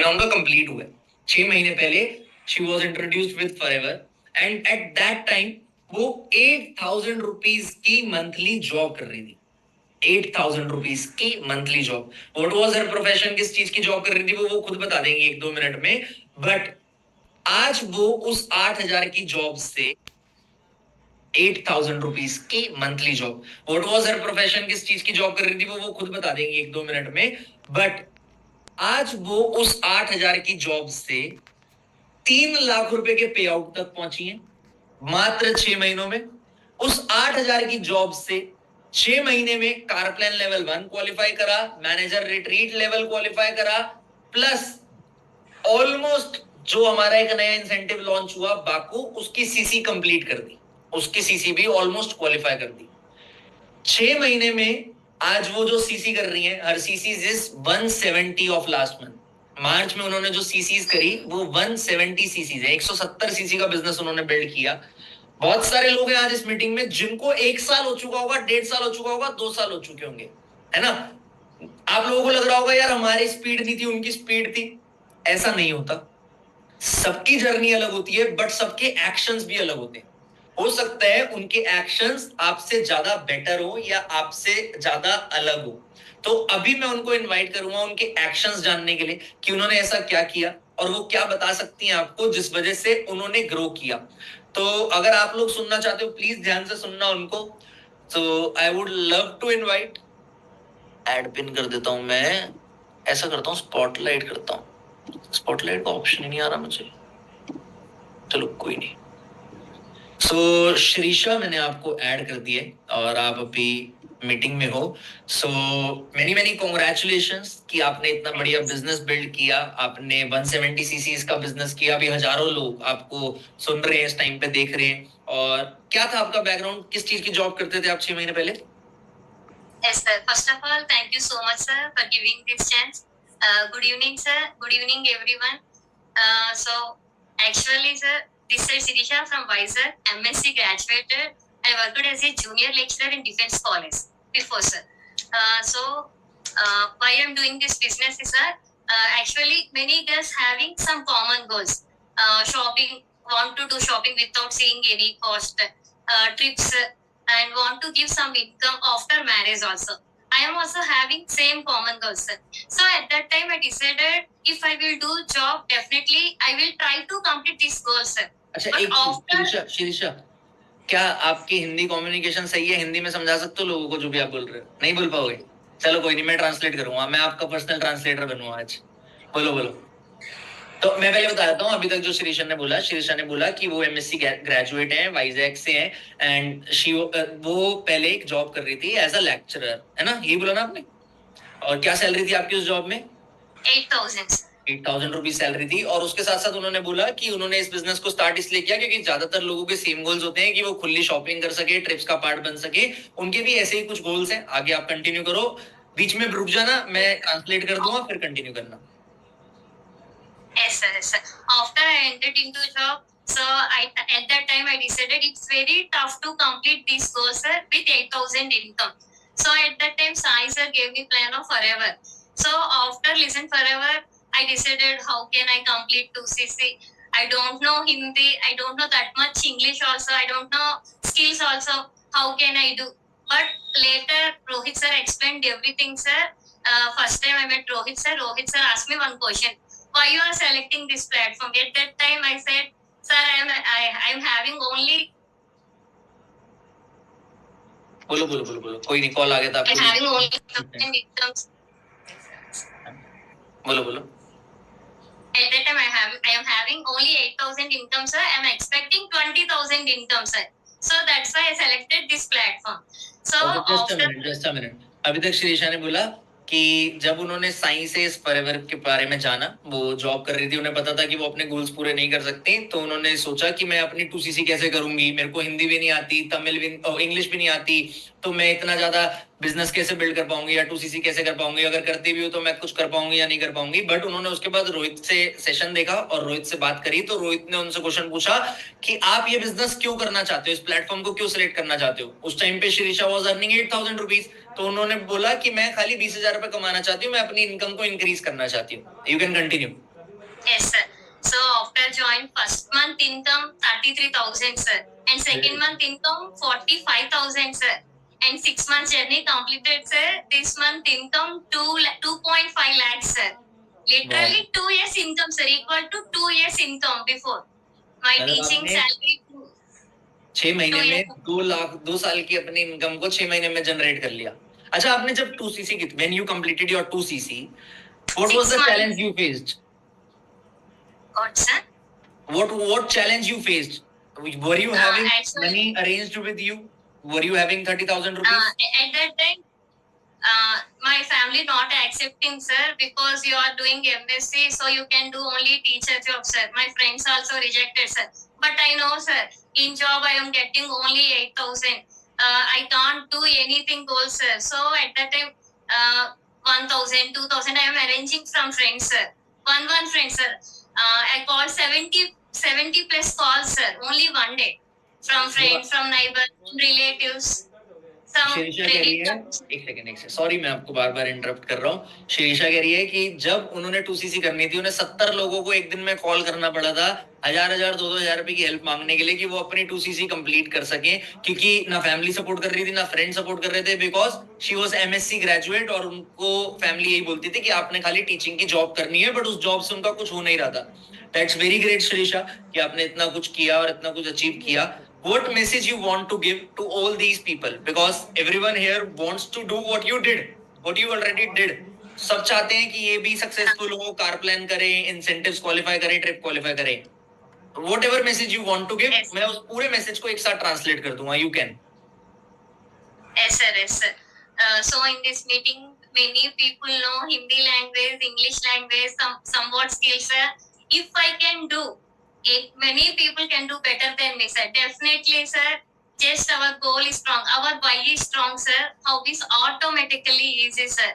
मैं उनका कंप्लीट हुआ 6 महीने पहले she was introduced with forever and at that time वो 8,000 रुपीज की मंथली जॉब कर रही थी। 8,000 रुपीज की monthly job. What was her profession, किस चीज की जॉब कर रही थी वो खुद बता देंगे 1-2 मिनट में। बट आज वो उस 8,000 की जॉब से 8,000 रुपीज की monthly job. What was her profession, किस चीज की जॉब कर रही थी वो खुद बता देंगे 1-2 मिनट में। बट आज वो उस 8,000 की जॉब से 3 लाख रुपए के पे आउट तक पहुंची है मात्र 6 महीनों में। उस 8,000 की जॉब से 6 महीने में कार प्लान लेवल 1 क्वालिफाई करा, मैनेजर रिट्रीट लेवल क्वालिफाई करा, प्लस ऑलमोस्ट जो हमारा एक नया इंसेंटिव लॉन्च हुआ बाकू, उसकी सीसी कंप्लीट कर दी, उसकी सीसी भी ऑलमोस्ट क्वालिफाई कर दी 6 महीने में। आज वो जो सीसी कर रही है, हर CC is 170 of last month. मार्च में उन्होंने जो सीसीज करी वो 170 सीसीज है। 170 सीसी का बिजनेस उन्होंने बिल्ड किया। बहुत सारे लोग हैं आज इस मीटिंग में जिनको 1 साल हो चुका होगा, 1.5 साल हो चुका होगा, 2 साल हो चुके होंगे, है ना। आप लोगों को लग रहा होगा यार हमारी स्पीड नहीं थी, उनकी स्पीड थी। ऐसा नहीं होता। सबकी जर्नी अलग होती है, बट सबके एक्शंस भी अलग होते हैं। हो सकता है उनके एक्शंस आपसे ज्यादा बेटर हो या आपसे ज्यादा अलग हो। तो अभी मैं उनको इनवाइट करूंगा उनके एक्शंस जानने के लिए कि उन्होंने ऐसा क्या किया और वो क्या बता सकती हैं आपको जिस वजह से उन्होंने ग्रो किया। तो अगर आप लोग सुनना चाहते हो प्लीज ध्यान से सुनना उनको। तो I would love to invite, add pin कर देता हूं मैं, ऐसा करता हूं स्पॉटलाइट करता हूं। स्पॉटलाइट का ऑप्शन ही नहीं आ रहा मुझे, चलो कोई नहीं। सो श्रीषा मैंने आपको ऐड कर दिया और आप अभी मीटिंग में हो। सो मेनी मेनी कॉन्ग्रेचुलेशंस कि आपने इतना बढ़िया बिजनेस बिल्ड किया। आपने 170 सीसीज का बिजनेस किया। अभी हजारों लोग आपको सुन रहे हैं, इस टाइम पे देख रहे हैं। और क्या था आपका बैकग्राउंड, किस चीज की जॉब करते थे आप 6 महीने पहले? Yes, sir. First of all, thank you so much, sir, for giving this chance. Good evening, sir. Good evening, everyone. Actually, sir, this is Sirisha from Vizag, MSc graduated. I worked as a junior lecturer in Defense College before, sir. Why I'm doing this business is, sir, actually, many girls having some common goals. Shopping, want to do shopping without seeing any cost. Trips, and want to give some income after marriage also. I am also having same common goals, sir. So at that time I decided if I will do job, definitely I will try to complete this goal, sir. अच्छा, But एक after शीर्षा, क्या आपकी Hindi communication सही है? हिंदी में समझा सकते हो लोगों को जो भी आप बोल रहे हो? नहीं बोल पाओगे? चलो कोई नहीं, मैं ट्रांसलेट करूंगा, मैं आपका पर्सनल ट्रांसलेटर बनूंगा आज। बोलो बोलो। तो मैं पहले बता देता हूँ, अभी तक जो श्रीषा ने बोला कि वो एमएससी ग्रेजुएट है, वाइजैक से है, एंड वो पहले एक जॉब कर रही थी एज अ लेक्चरर, है ना, यही बोला ना आपने? और क्या सैलरी थी आपकी उस जॉब में? 8,000. 8,000 रुपीज सैलरी थी। और उसके साथ साथ उन्होंने बोला कि उन्होंने इस बिजनेस को स्टार्ट इसलिए किया क्योंकि ज्यादातर लोगों के सेम गोल्स होते हैं कि वो खुली शॉपिंग कर सके, ट्रिप्स का पार्ट बन सके। उनके भी ऐसे ही कुछ गोल्स हैं। आगे आप कंटिन्यू करो, बीच में रुक जाना, मैं ट्रांसलेट कर दूंगा, फिर कंटिन्यू करना। Yes, sir. Yes, sir. After I entered into job, so at that time I decided it's very tough to complete this course, sir, with 8,000 income. So at that time, Sai sir gave me plan of forever. So after listen forever, I decided how can I complete 2cc. I don't know Hindi. I don't know that much English also. I don't know skills also. How can I do? But later, Rohit sir explained everything, sir. First time I met Rohit sir. Rohit sir asked me one question. Why you are selecting this platform? At that time, I said, sir, I am having only. बोलो बोलो बोलो बोलो, कोई नहीं, call आ गया था आपको. I'm having only incomes. बोलो बोलो। At that time, I am having only 8,000 income, sir. I am expecting 20,000 income, sir. So that's why I selected this platform. So okay, just a minute. अभी तक श्रीषा ने बोला कि जब उन्होंने साइंस से इस फॉरएवर के बारे में जाना, वो जॉब कर रही थी, उन्हें पता था कि वो अपने गोल्स पूरे नहीं कर सकती, तो उन्होंने सोचा कि मैं अपनी 2cc कैसे करूंगी, मेरे को हिंदी भी नहीं आती, तमिल भी, इंग्लिश भी नहीं आती, तो मैं इतना ज्यादा बिजनेस कैसे बिल्ड कर पाऊंगी या 2cc कैसे कर पाऊंगी, अगर करती भी हो तो मैं कुछ कर पाऊंगी या नहीं कर पाऊंगी। बट उन्होंने उसके बाद रोहित से सेशन देखा और रोहित से बात करी, तो रोहित ने उनसे क्वेश्चन पूछा कि आप ये बिजनेस क्यों करना चाहते हो, इस प्लेटफॉर्म को क्यों सिलेक्ट करना चाहते हो। उस टाइम पे श्रीषा वाज अर्निंग 8,000 रुपीज, तो उन्होंने बोला कि मैं खाली 20,000 रुपए कमाना चाहती हूँ, मैं अपनी इनकम को इंक्रीज करना चाहती हूँ। You can continue. Yes, sir. So after join, first month income 33,000, sir, and second month income 45,000, sir, and 6 months journey completed, sir. This month income 2.5 lakhs, sir. वाह, Literally 2 years income, sir, equal to 2 years income before my मतलब teaching आपने salary. 6 महीने 2 years. में 2 लाख 2 साल की अपनी income को 6 महीने में जनरेट कर लिया। अच्छा, आपने जब 2cc की, when you completed your 2cc, what was 6 the months. Challenge you faced? What, sir? What challenge you faced? Were you having Actually, money arranged with you? Were you having 30,000 rupees? at that time, my family not accepting, sir, because you are doing MSc, so you can do only teacher job, sir. My friends also rejected, sir. But I know, sir, in job I am getting only 8,000. I can't do anything goals, sir. So at that time, 1,000, 2,000, I am arranging from friends, sir. One friend, sir. I called 70 plus calls, sir, only one day. From friends, from neighbors, from relatives. Some Shirisha कह रही credit है, cards. एक second, sorry मैं आपको बार बार interrupt कर रहा हूँ। शिरीषा कह रही है कि जब उन्होंने 2cc करनी थी, उन्हें 70 लोगों को एक दिन में कॉल करना पड़ा था, 1,000 2,000 रुपए की हेल्प मांगने के लिए कि वो अपनी 2cc कंप्लीट कर सके, क्योंकि ना फैमिली सपोर्ट कर रही थी, ना फ्रेंड सपोर्ट कर रहे थे, because she was MSc graduate और उनको फैमिली यही बोलती थी कि आपने खाली टीचिंग की जॉब करनी है, बट उस जॉब से उनका कुछ हो नहीं रहा था। दैट्स वेरी ग्रेट शिरीषा कि आपने इतना कुछ किया और इतना कुछ अचीव किया। What message you want to give to all these people? Because everyone here wants to do what you did, what you already did. सब चाहते हैं कि ये भी सक्सेसफुल हो, कार प्लान करें, इंसेंटिव्स क्वालिफाई करें, ट्रिप क्वालिफाई करें। Whatever message you want to give, Yes. मैं उस पूरे मैसेज को एक साथ ट्रांसलेट कर दूंगा। You can. Yes, sir. Yes, sir. So in this meeting, many people know Hindi language, English language, somewhat skills, sir. If I can do it, many people can do better than me, sir. Definitely, sir. Just our goal is strong. Our why is strong, sir. How is automatically easy, sir.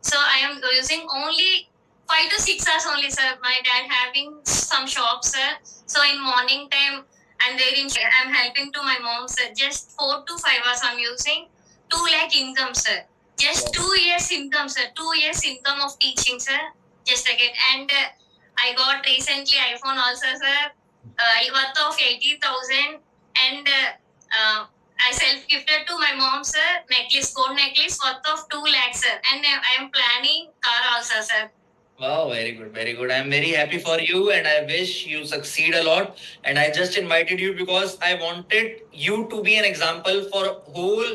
So I am using only 5 to 6 hours only, sir. My dad having some shop, sir. So in morning time, I'm there in. I'm helping to my mom, sir. Just 4 to 5 hours I'm using. 2 lakh income, sir. Just 2 years income, sir. 2 years income of teaching, sir. Just again. And I got recently iPhone also, sir. Worth of 80,000. And I self-gifted to my mom, sir. Necklace, gold necklace worth of 2 lakhs, sir. And I am planning car also, sir. Wow, very good, very good. I'm very happy for you and I wish you succeed a lot. And I just invited you because I wanted you to be an example for whole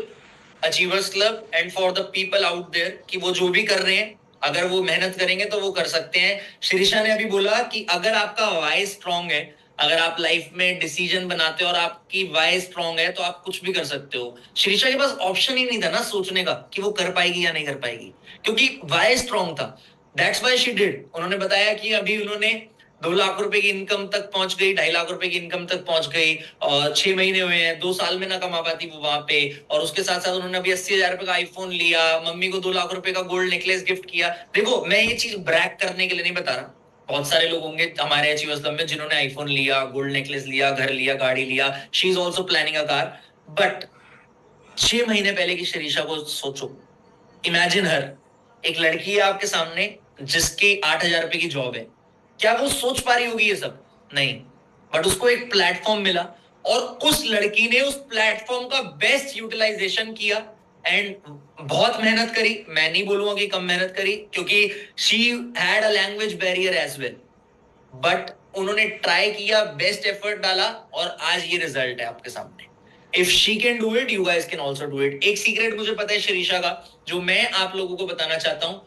Achievers Club and for the people out there कि वो जो भी कर रहे हैं, अगर वो मेहनत करेंगे तो वो कर सकते हैं। शिरीषा ने अभी बोला कि अगर आपका वाई स्ट्रांग है, अगर आप लाइफ में डिसीजन बनाते हो और आपकी वाई स्ट्रांग है, तो आप कुछ भी कर सकते हो। शिरीषा के पास ऑप्शन ही नहीं था ना सोचने का कि वो कर पाएगी या नहीं कर पाएगी, क्योंकि वाई स्ट्रांग था। That's why she did. उन्होंने बताया कि अभी उन्होंने 2 लाख रुपए की इनकम तक पहुंच गई, 2.5 लाख रुपए की इनकम तक पहुंच गई, और 6 महीने हुए हैं, 2 साल में ना कमा पाती वो वहां पे। और उसके साथ साथ उन्होंने अभी 80,000 रुपए का आईफोन लिया, मम्मी को 2 लाख रुपए का गोल्ड नेकलेस गिफ्ट किया। देखो, मैं ये चीज ब्रैक करने के लिए नहीं बता रहा। बहुत सारे लोग होंगे हमारे अचीवर्स क्लब में जिन्होंने आईफोन लिया, गोल्ड नेकलेस लिया, घर लिया, गाड़ी लिया। She is also planning a car. But 6 महीने पहले की शिरीषा को सोचो, इमेजिन हर, एक लड़की है आपके सामने जिसकी 8,000 रुपए की जॉब है। क्या वो सोच पा रही होगी ये सब? नहीं। बट उसको एक प्लेटफॉर्म मिला और उस लड़की ने उस प्लेटफॉर्म का बेस्ट यूटिलाइजेशन किया एंड बहुत मेहनत करी। मैं नहीं बोलूंगा कि कम मेहनत करी, क्योंकि she had a language barrier as well, but उन्होंने ट्राई किया, बेस्ट एफर्ट डाला और आज ये रिजल्ट है आपके सामने। If she can do it, you guys can also do it. एक सीक्रेट मुझे पता है शिरीषा का, जो मैं आप लोगों को बताना चाहता हूं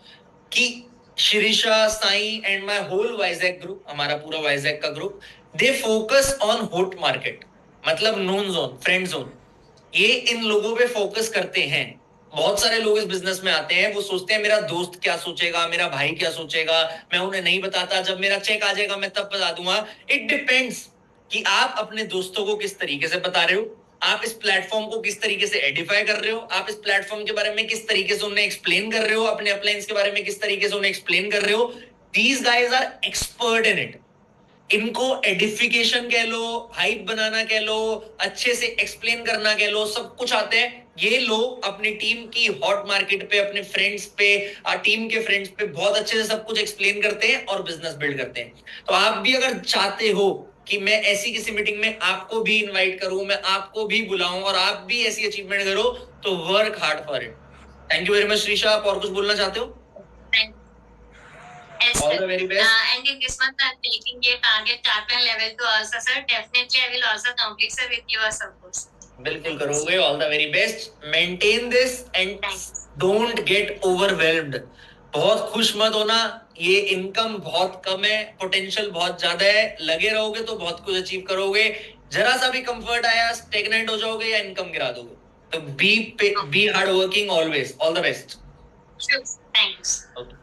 कि Shirisha, Sai and my whole Vizag group, हमारा पूरा वाइजैक का group, they focus on hot market, मतलब नोन जोन, फ्रेंड जोन। ये इन लोगों पे फोकस करते हैं। बहुत सारे लोग इस बिजनेस में आते हैं, वो सोचते हैं मेरा दोस्त क्या सोचेगा, मेरा भाई क्या सोचेगा, मैं उन्हें नहीं बताता, जब मेरा चेक आ जाएगा मैं तब बता दूंगा। इट डिपेंड्स कि आप अपने दोस्तों को किस तरीके से बता रहे हो, आप इस प्लेटफॉर्म को किस तरीके से एडिफाई कर रहे हो, आप इस प्लेटफॉर्म के बारे में किस तरीके से उन्हें एक्सप्लेन कर रहे हो, अपने अपलाइंस के बारे में किस तरीके से उन्हें एक्सप्लेन कर रहे हो। These guys are expert in it. इनको एडिफिकेशन कह लो, हाइप बनाना कह लो, अच्छे से एक्सप्लेन करना कह लो, सब कुछ आता है। ये लोग अपनी टीम की हॉट मार्केट पे, अपने फ्रेंड्स पे, टीम के फ्रेंड्स पे बहुत अच्छे से सब कुछ एक्सप्लेन करते हैं और बिजनेस बिल्ड करते हैं। तो आप भी अगर चाहते हो कि मैं ऐसी किसी मीटिंग में आपको भी इनवाइट करूं, मैं आपको भी बुलाऊं और आप भी ऐसी अचीवमेंट करो, तो work hard for it. Thank you very much Shrisha. आप और कुछ बोलना चाहते हो? Thank Yes, all sir. The very best. And in this month, I'm taking a target Tarpan level to also, sir. Definitely, I will also complete, sir, with your support. बिल्कुल करोगे। All the very best. Maintain this and don't get overwhelmed. बहुत खुश मत होना। ये income बहुत कम है, potential बहुत ज्यादा है। लगे रहोगे तो बहुत कुछ अचीव करोगे। जरा सा भी कंफर्ट आया, स्टेगनेंट हो जाओगे या इनकम गिरा दोगे। तो be hard working always. All the best. Sure. Thanks. Okay.